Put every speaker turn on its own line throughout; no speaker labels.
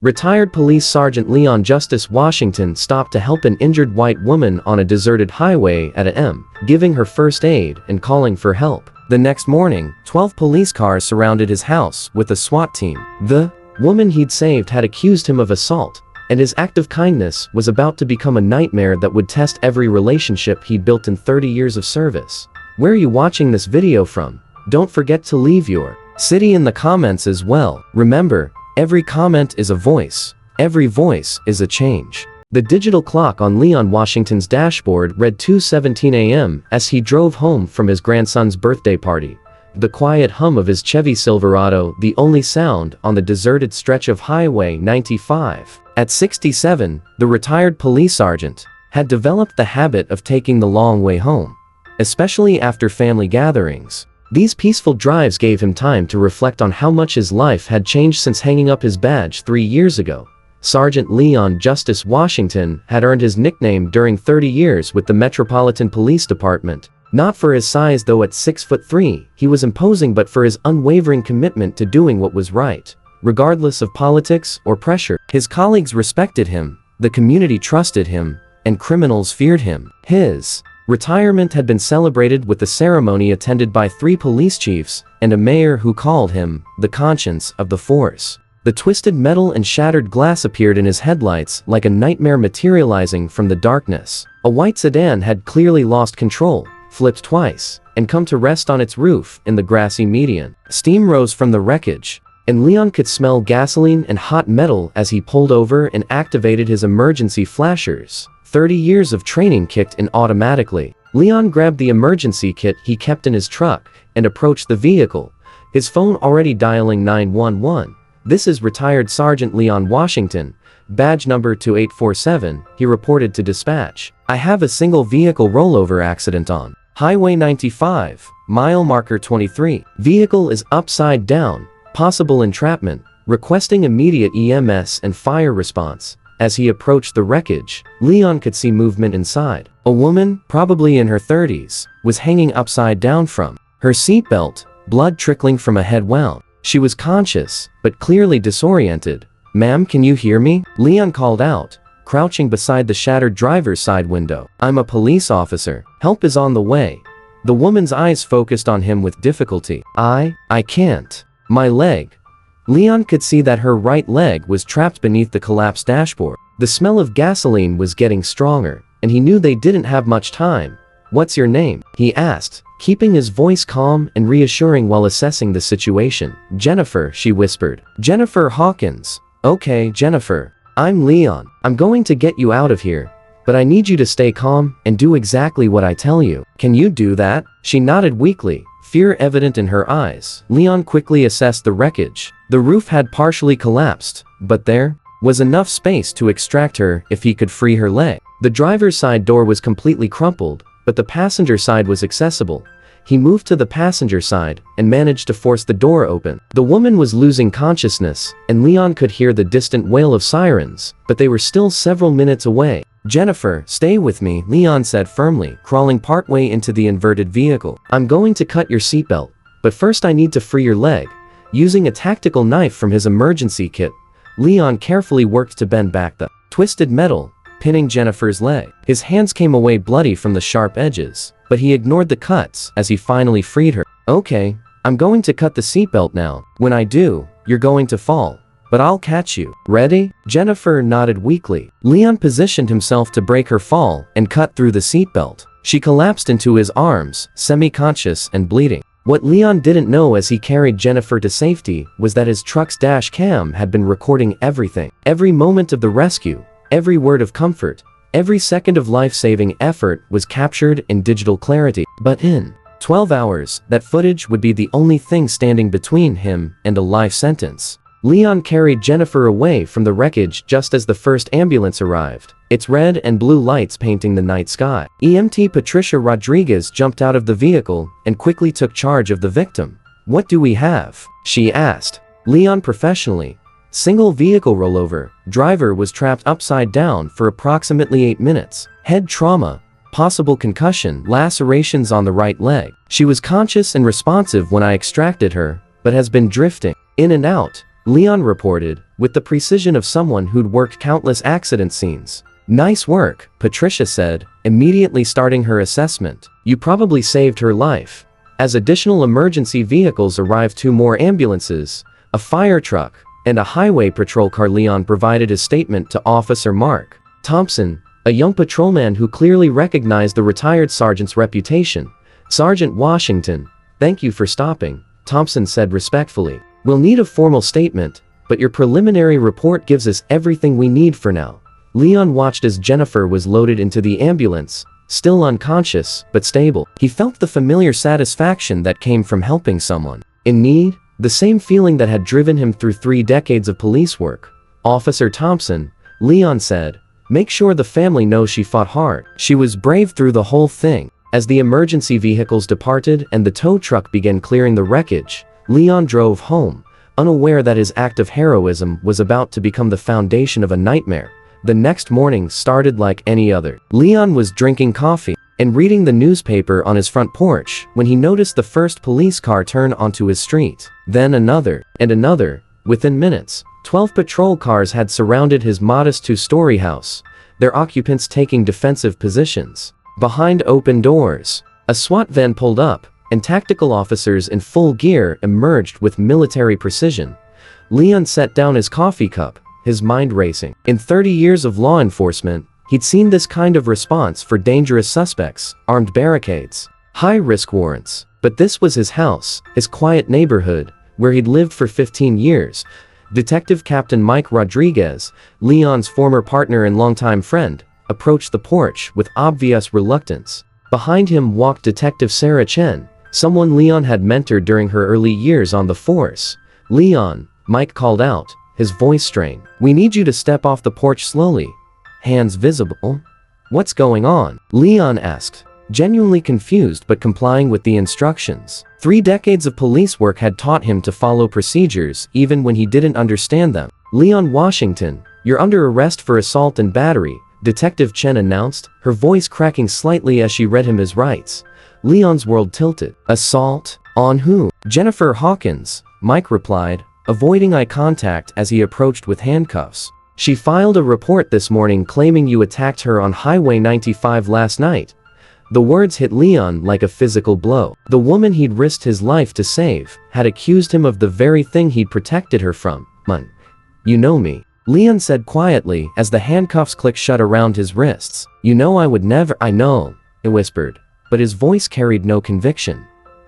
Retired Police Sergeant Leon Justice Washington stopped to help an injured white woman on a deserted highway at a.m., giving her first aid and calling for help. The next morning, 12 police cars surrounded his house with a SWAT team. The woman he'd saved had accused him of assault, and his act of kindness was about to become a nightmare that would test every relationship he'd built in 30 years of service. Where are you watching this video from? Don't forget to leave your city in the comments as well. Remember, every comment is a voice. Every voice is a change. The digital clock on Leon Washington's dashboard read 2:17 a.m. as he drove home from his grandson's birthday party. The quiet hum of his Chevy Silverado, the only sound on the deserted stretch of Highway 95. At 67, the retired police sergeant had developed the habit of taking the long way home, especially after family gatherings. These peaceful drives gave him time to reflect on how much his life had changed since hanging up his badge 3 years ago. Sergeant Leon Justice Washington had earned his nickname during 30 years with the Metropolitan Police Department. Not for his size, though. At 6'3", he was imposing, but for his unwavering commitment to doing what was right, regardless of politics or pressure. His colleagues respected him, the community trusted him, and criminals feared him. His retirement had been celebrated with a ceremony attended by 3 police chiefs and a mayor who called him the conscience of the force. The twisted metal and shattered glass appeared in his headlights like a nightmare materializing from the darkness. A white sedan had clearly lost control, flipped twice, and come to rest on its roof in the grassy median. Steam rose from the wreckage, and Leon could smell gasoline and hot metal as he pulled over and activated his emergency flashers. 30 years of training kicked in automatically. Leon grabbed the emergency kit he kept in his truck and approached the vehicle, his phone already dialing 911. "This is retired Sergeant Leon Washington, badge number 2847, he reported to dispatch. "I have a single vehicle rollover accident on Highway 95, mile marker 23. Vehicle is upside down, possible entrapment, requesting immediate EMS and fire response." As he approached the wreckage, Leon could see movement inside. A woman, probably in her 30s, was hanging upside down from her seatbelt, blood trickling from a head wound. She was conscious, but clearly disoriented. "Ma'am, can you hear me?" Leon called out, crouching beside the shattered driver's side window. "I'm a police officer. Help is on the way." The woman's eyes focused on him with difficulty. I can't. My leg." Leon could see that her right leg was trapped beneath the collapsed dashboard. The smell of gasoline was getting stronger, and he knew they didn't have much time. "What's your name?" he asked, keeping his voice calm and reassuring while assessing the situation. "Jennifer," she whispered. "Jennifer Hawkins." "Okay, Jennifer. I'm Leon. I'm going to get you out of here, but I need you to stay calm and do exactly what I tell you. Can you do that?" She nodded weakly, fear evident in her eyes. Leon quickly assessed the wreckage. The roof had partially collapsed, but there was enough space to extract her if he could free her leg. The driver's side door was completely crumpled, but the passenger side was accessible. He moved to the passenger side and managed to force the door open. The woman was losing consciousness, and Leon could hear the distant wail of sirens, but they were still several minutes away. "Jennifer, stay with me," Leon said firmly, crawling partway into the inverted vehicle. "I'm going to cut your seatbelt, but first I need to free your leg." Using a tactical knife from his emergency kit, Leon carefully worked to bend back the twisted metal, pinning Jennifer's leg. His hands came away bloody from the sharp edges, but he ignored the cuts as he finally freed her. "Okay, I'm going to cut the seatbelt now. When I do, you're going to fall, but I'll catch you. Ready?" Jennifer nodded weakly. Leon positioned himself to break her fall and cut through the seatbelt. She collapsed into his arms, semi-conscious and bleeding. What Leon didn't know as he carried Jennifer to safety was that his truck's dash cam had been recording everything. Every moment of the rescue, every word of comfort, every second of life-saving effort was captured in digital clarity. But in 12 hours, that footage would be the only thing standing between him and a life sentence. Leon carried Jennifer away from the wreckage just as the first ambulance arrived, its red and blue lights painting the night sky. EMT Patricia Rodriguez jumped out of the vehicle and quickly took charge of the victim. "What do we have?" she asked. Leon professionally. Single vehicle rollover. Driver was trapped upside down for approximately 8 minutes. Head trauma. Possible concussion. Lacerations on the right leg. She was conscious and responsive when I extracted her, but has been drifting in and out, Leon reported, with the precision of someone who'd worked countless accident scenes. "Nice work," Patricia said, immediately starting her assessment. "You probably saved her life." As additional emergency vehicles arrived, 2 more ambulances, a fire truck, and a highway patrol car, Leon provided his statement to Officer Mark Thompson, a young patrolman who clearly recognized the retired sergeant's reputation. "Sergeant Washington, thank you for stopping," Thompson said respectfully. "We'll need a formal statement, but your preliminary report gives us everything we need for now." Leon watched as Jennifer was loaded into the ambulance, still unconscious but stable. He felt the familiar satisfaction that came from helping someone in need, the same feeling that had driven him through 3 decades of police work. "Officer Thompson," Leon said, "make sure the family knows she fought hard. She was brave through the whole thing." As the emergency vehicles departed and the tow truck began clearing the wreckage, Leon drove home, unaware that his act of heroism was about to become the foundation of a nightmare. The next morning started like any other. Leon was drinking coffee and reading the newspaper on his front porch when he noticed the first police car turn onto his street. Then another, and another. Within minutes, 12 patrol cars had surrounded his modest 2-story house, their occupants taking defensive positions. Behind open doors, a SWAT van pulled up, and tactical officers in full gear emerged with military precision. Leon set down his coffee cup, his mind racing. In 30 years of law enforcement, he'd seen this kind of response for dangerous suspects, armed barricades, high-risk warrants. But this was his house, his quiet neighborhood, where he'd lived for 15 years. Detective Captain Mike Rodriguez, Leon's former partner and longtime friend, approached the porch with obvious reluctance. Behind him walked Detective Sarah Chen, someone Leon had mentored during her early years on the force. "Leon," Mike called out, his voice strained. "We need you to step off the porch slowly. Hands visible." "What's going on?" Leon asked, genuinely confused but complying with the instructions. 3 decades of police work had taught him to follow procedures even when he didn't understand them. "Leon Washington, you're under arrest for assault and battery," Detective Chen announced, her voice cracking slightly as she read him his rights. Leon's world tilted. "Assault? On who?" "Jennifer Hawkins," Mike replied, avoiding eye contact as he approached with handcuffs. "She filed a report this morning claiming you attacked her on Highway 95 last night." The words hit Leon like a physical blow. The woman he'd risked his life to save had accused him of the very thing he'd protected her from. "Man, you know me," Leon said quietly as the handcuffs clicked shut around his wrists. "You know I would never." "I know," he whispered, but his voice carried no conviction.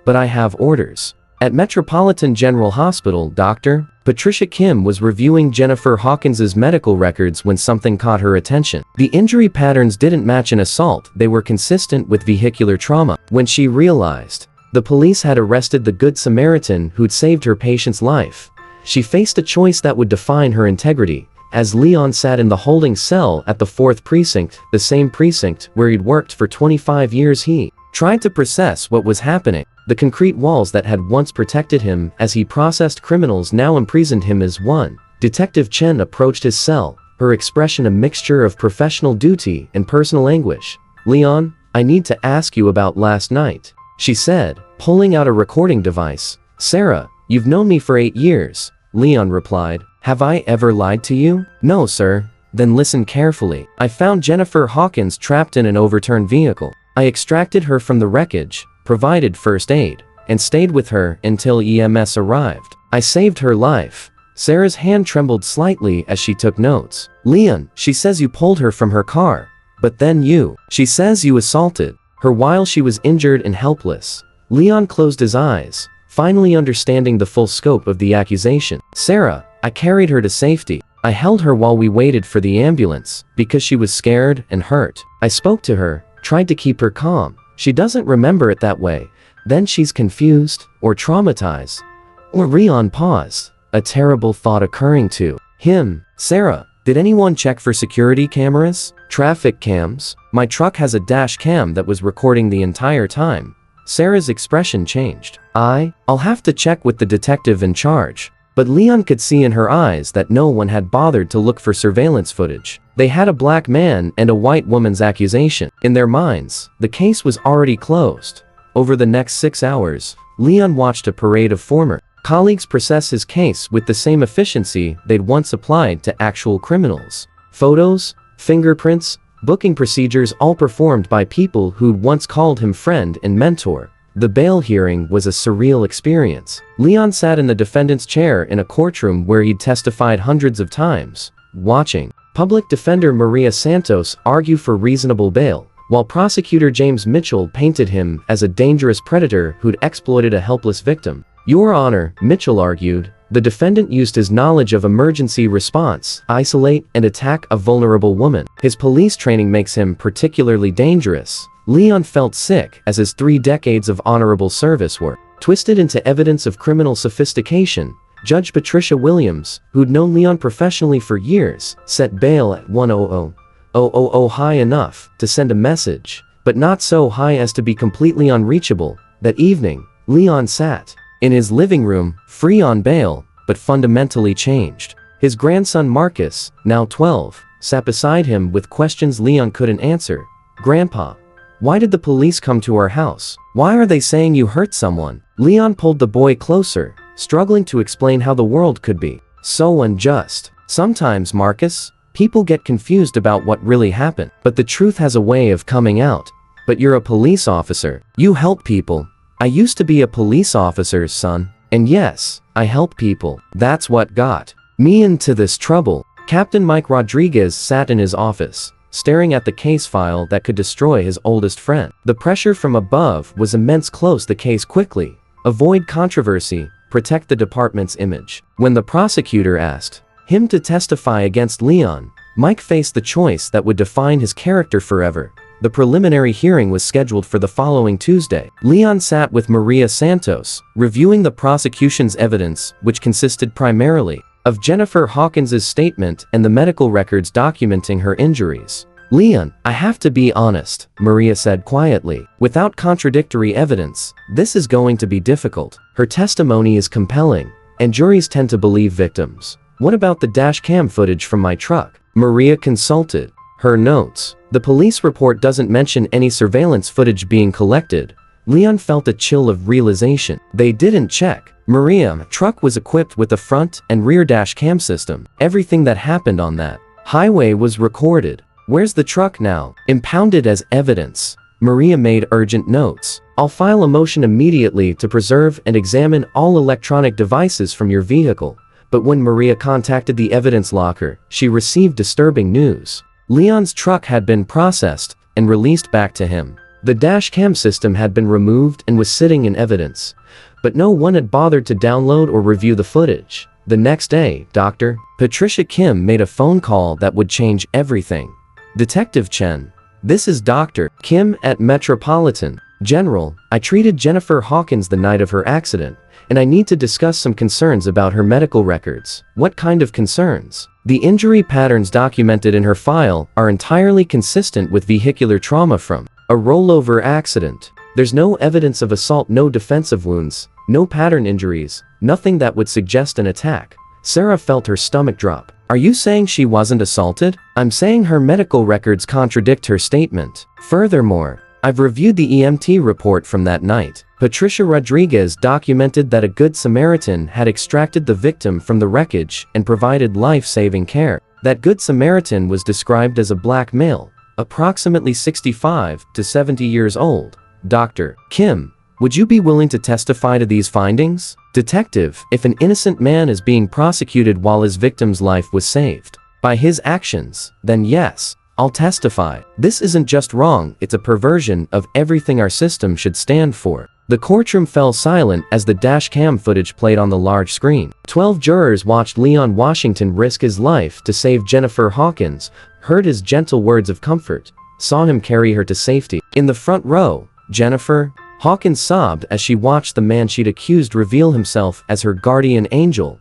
"But I have orders." At Metropolitan General Hospital, Dr. Patricia Kim was reviewing Jennifer Hawkins's medical records when something caught her attention. The injury patterns didn't match an assault, they were consistent with vehicular trauma. When she realized the police had arrested the Good Samaritan who'd saved her patient's life, she faced a choice that would define her integrity. As Leon sat in the holding cell at the 4th precinct, the same precinct where he'd worked for 25 years, he tried to process what was happening. The concrete walls that had once protected him as he processed criminals now imprisoned him as one. Detective Chen approached his cell, her expression a mixture of professional duty and personal anguish. "Leon, I need to ask you about last night," she said, pulling out a recording device. "Sarah, you've known me for 8 years," Leon replied. "Have I ever lied to you?" "No, sir." "Then listen carefully. I found Jennifer Hawkins trapped in an overturned vehicle. I extracted her from the wreckage, provided first aid, and stayed with her until EMS arrived. I saved her life." Sarah's hand trembled slightly as she took notes. "Leon, she says you pulled her from her car. But then she says you assaulted her while she was injured and helpless." Leon closed his eyes, finally understanding the full scope of the accusation. "Sarah, I carried her to safety. I held her while we waited for the ambulance, because she was scared and hurt. I spoke to her, tried to keep her calm. She doesn't remember it that way. Then she's confused, or traumatized." Or Leon paused, a terrible thought occurring to him. "Sarah, did anyone check for security cameras? Traffic cams? My truck has a dash cam that was recording the entire time." Sarah's expression changed. I'll have to check with the detective in charge." But Leon could see in her eyes that no one had bothered to look for surveillance footage. They had a black man and a white woman's accusation. In their minds, the case was already closed. Over the next 6 hours, Leon watched a parade of former Colleagues process his case with the same efficiency they'd once applied to actual criminals. Photos, fingerprints, booking procedures all performed by people who'd once called him friend and mentor. The bail hearing was a surreal experience. Leon sat in the defendant's chair in a courtroom where he'd testified hundreds of times, watching public defender Maria Santos argue for reasonable bail, while prosecutor James Mitchell painted him as a dangerous predator who'd exploited a helpless victim. Your Honor, Mitchell argued, the defendant used his knowledge of emergency response, isolate and attack a vulnerable woman. His police training makes him particularly dangerous. Leon felt sick as his 3 decades of honorable service were twisted into evidence of criminal sophistication. Judge Patricia Williams, who'd known Leon professionally for years, set bail at 100,000 high enough to send a message, but not so high as to be completely unreachable. That evening, Leon sat in his living room, free on bail, but fundamentally changed. His grandson Marcus, now 12, sat beside him with questions Leon couldn't answer. Grandpa, why did the police come to our house? Why are they saying you hurt someone? Leon pulled the boy closer, struggling to explain how the world could be so unjust. Sometimes, Marcus, people get confused about what really happened, but the truth has a way of coming out. But you're a police officer. You help people. I used to be a police officer's son, and yes, I help people. That's what got me into this trouble. Captain Mike Rodriguez sat in his office, staring at the case file that could destroy his oldest friend. The pressure from above was immense. Close the case quickly. Avoid controversy. Protect the department's image. When the prosecutor asked him to testify against Leon, Mike faced the choice that would define his character forever. The preliminary hearing was scheduled for the following Tuesday. Leon sat with Maria Santos, reviewing the prosecution's evidence, which consisted primarily of Jennifer Hawkins's statement and the medical records documenting her injuries. Leon, I have to be honest, Maria said quietly. Without contradictory evidence, this is going to be difficult. Her testimony is compelling, and juries tend to believe victims. What about the dash cam footage from my truck? Maria consulted her notes. The police report doesn't mention any surveillance footage being collected. Leon felt a chill of realization. They didn't check. Maria's truck was equipped with a front and rear dash cam system. Everything that happened on that highway was recorded. Where's the truck now? Impounded as evidence. Maria made urgent notes. I'll file a motion immediately to preserve and examine all electronic devices from your vehicle. But when Maria contacted the evidence locker, she received disturbing news. Leon's truck had been processed and released back to him. The dash cam system had been removed and was sitting in evidence, but no one had bothered to download or review the footage. The next day, Dr. Patricia Kim made a phone call that would change everything. Detective Chen, this is Dr. Kim at Metropolitan. General, I treated Jennifer Hawkins the night of her accident, and I need to discuss some concerns about her medical records. What kind of concerns? The injury patterns documented in her file are entirely consistent with vehicular trauma from a rollover accident. There's no evidence of assault, no defensive wounds, no pattern injuries, nothing that would suggest an attack. Sarah felt her stomach drop. Are you saying she wasn't assaulted? I'm saying her medical records contradict her statement. Furthermore, I've reviewed the EMT report from that night. Patricia Rodriguez documented that a Good Samaritan had extracted the victim from the wreckage and provided life-saving care. That Good Samaritan was described as a black male, approximately 65 to 70 years old. Dr. Kim, would you be willing to testify to these findings? Detective, if an innocent man is being prosecuted while his victim's life was saved by his actions, then yes, I'll testify. This isn't just wrong, it's a perversion of everything our system should stand for. The courtroom fell silent as the dash cam footage played on the large screen. 12 jurors watched Leon Washington risk his life to save Jennifer Hawkins, heard his gentle words of comfort, saw him carry her to safety. In the front row, Jennifer Hawkins sobbed as she watched the man she'd accused reveal himself as her guardian angel.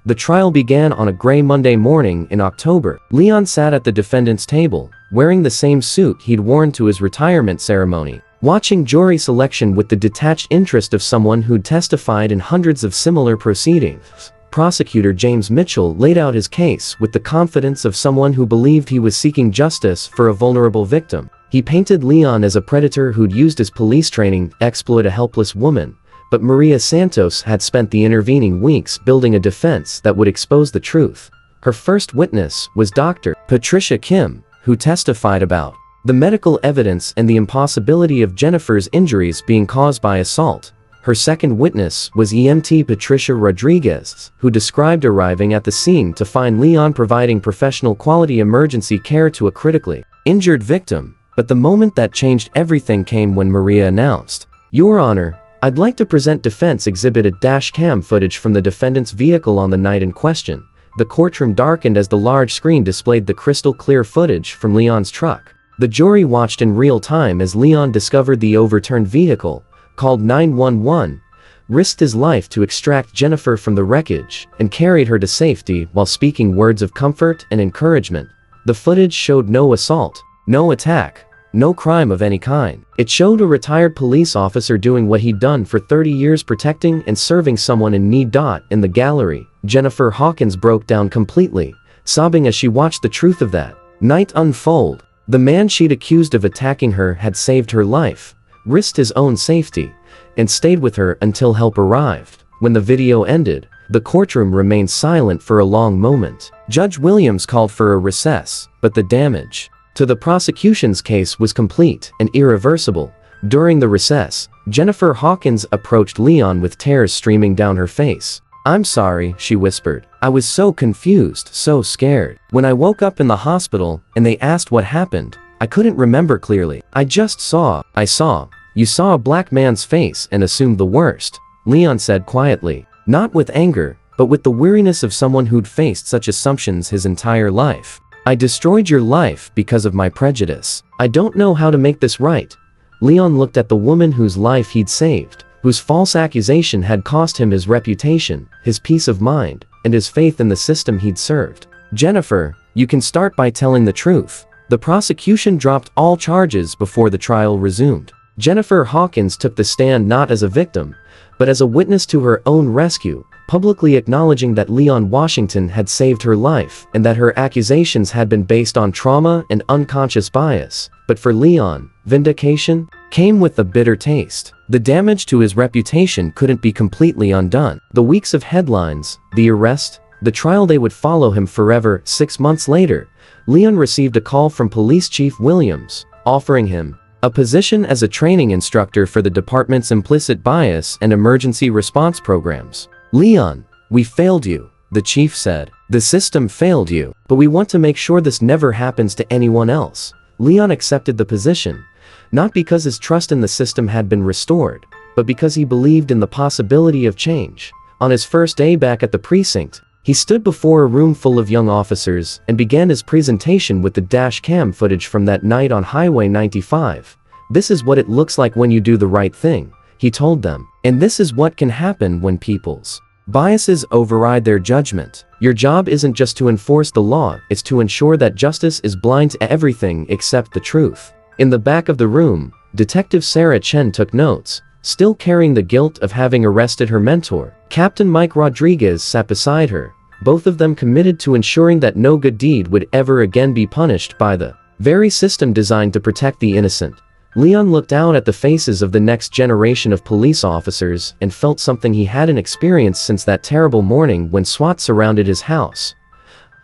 The trial began on a gray Monday morning in October. Leon sat at the defendant's table, wearing the same suit he'd worn to his retirement ceremony, watching jury selection with the detached interest of someone who'd testified in hundreds of similar proceedings. Prosecutor James Mitchell laid out his case with the confidence of someone who believed he was seeking justice for a vulnerable victim. He painted Leon as a predator who'd used his police training to exploit a helpless woman, but Maria Santos had spent the intervening weeks building a defense that would expose the truth. Her first witness was Dr. Patricia Kim, who testified about the medical evidence and the impossibility of Jennifer's injuries being caused by assault. Her second witness was EMT Patricia Rodriguez, who described arriving at the scene to find Leon providing professional quality emergency care to a critically injured victim. But the moment that changed everything came when Maria announced, "Your Honor, I'd like to present defense exhibited dash-cam footage from the defendant's vehicle on the night in question." The courtroom darkened as the large screen displayed the crystal-clear footage from Leon's truck. The jury watched in real time as Leon discovered the overturned vehicle, called 911, risked his life to extract Jennifer from the wreckage, and carried her to safety while speaking words of comfort and encouragement. The footage showed no assault, no attack, no crime of any kind. It showed a retired police officer doing what he'd done for 30 years, protecting and serving someone in need. In the gallery, Jennifer Hawkins broke down completely, sobbing as she watched the truth of that night unfold. The man she'd accused of attacking her had saved her life, risked his own safety, and stayed with her until help arrived. When the video ended, the courtroom remained silent for a long moment. Judge Williams called for a recess, but the damage to the prosecution's case was complete and irreversible. During the recess, Jennifer Hawkins approached Leon with tears streaming down her face. "I'm sorry," she whispered. "I was so confused, so scared. When I woke up in the hospital and they asked what happened, I couldn't remember clearly. I saw you saw a black man's face and assumed the worst," Leon said quietly, not with anger, but with the weariness of someone who'd faced such assumptions his entire life. "I destroyed your life because of my prejudice. I don't know how to make this right." Leon looked at the woman whose life he'd saved, whose false accusation had cost him his reputation, his peace of mind, and his faith in the system he'd served. "Jennifer, you can start by telling the truth." The prosecution dropped all charges before the trial resumed. Jennifer Hawkins took the stand not as a victim, but as a witness to her own rescue, publicly acknowledging that Leon Washington had saved her life and that her accusations had been based on trauma and unconscious bias. But for Leon, vindication came with a bitter taste. The damage to his reputation couldn't be completely undone. The weeks of headlines, the arrest, the trial, they would follow him forever. 6 months later, Leon received a call from Police Chief Williams, offering him a position as a training instructor for the department's implicit bias and emergency response programs. "Leon, we failed you," the chief said. "The system failed you, but we want to make sure this never happens to anyone else." Leon accepted the position, not because his trust in the system had been restored, but because he believed in the possibility of change. On his first day back at the precinct, he stood before a room full of young officers and began his presentation with the dash-cam footage from that night on Highway 95. "This is what it looks like when you do the right thing," he told them. "And this is what can happen when people's biases override their judgment. Your job isn't just to enforce the law, it's to ensure that justice is blind to everything except the truth." In the back of the room, Detective Sarah Chen took notes. Still carrying the guilt of having arrested her mentor, Captain Mike Rodriguez sat beside her, both of them committed to ensuring that no good deed would ever again be punished by the very system designed to protect the innocent. Leon looked out at the faces of the next generation of police officers and felt something he hadn't experienced since that terrible morning when SWAT surrounded his house.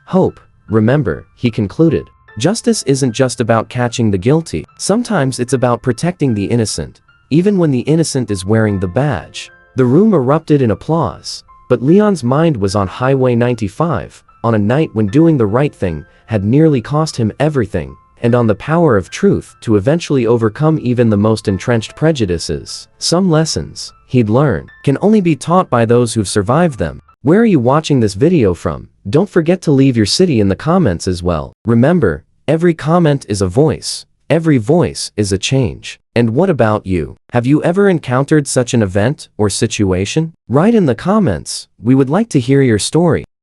"Hope, remember," he concluded. "Justice isn't just about catching the guilty. Sometimes it's about protecting the innocent, even when the innocent is wearing the badge." The room erupted in applause, but Leon's mind was on Highway 95, on a night when doing the right thing had nearly cost him everything, and on the power of truth to eventually overcome even the most entrenched prejudices. Some lessons he'd learned can only be taught by those who've survived them. Where are you watching this video from? Don't forget to leave your city in the comments as well. Remember, every comment is a voice. Every voice is a change. And what about you? Have you ever encountered such an event or situation? Write in the comments. We would like to hear your story.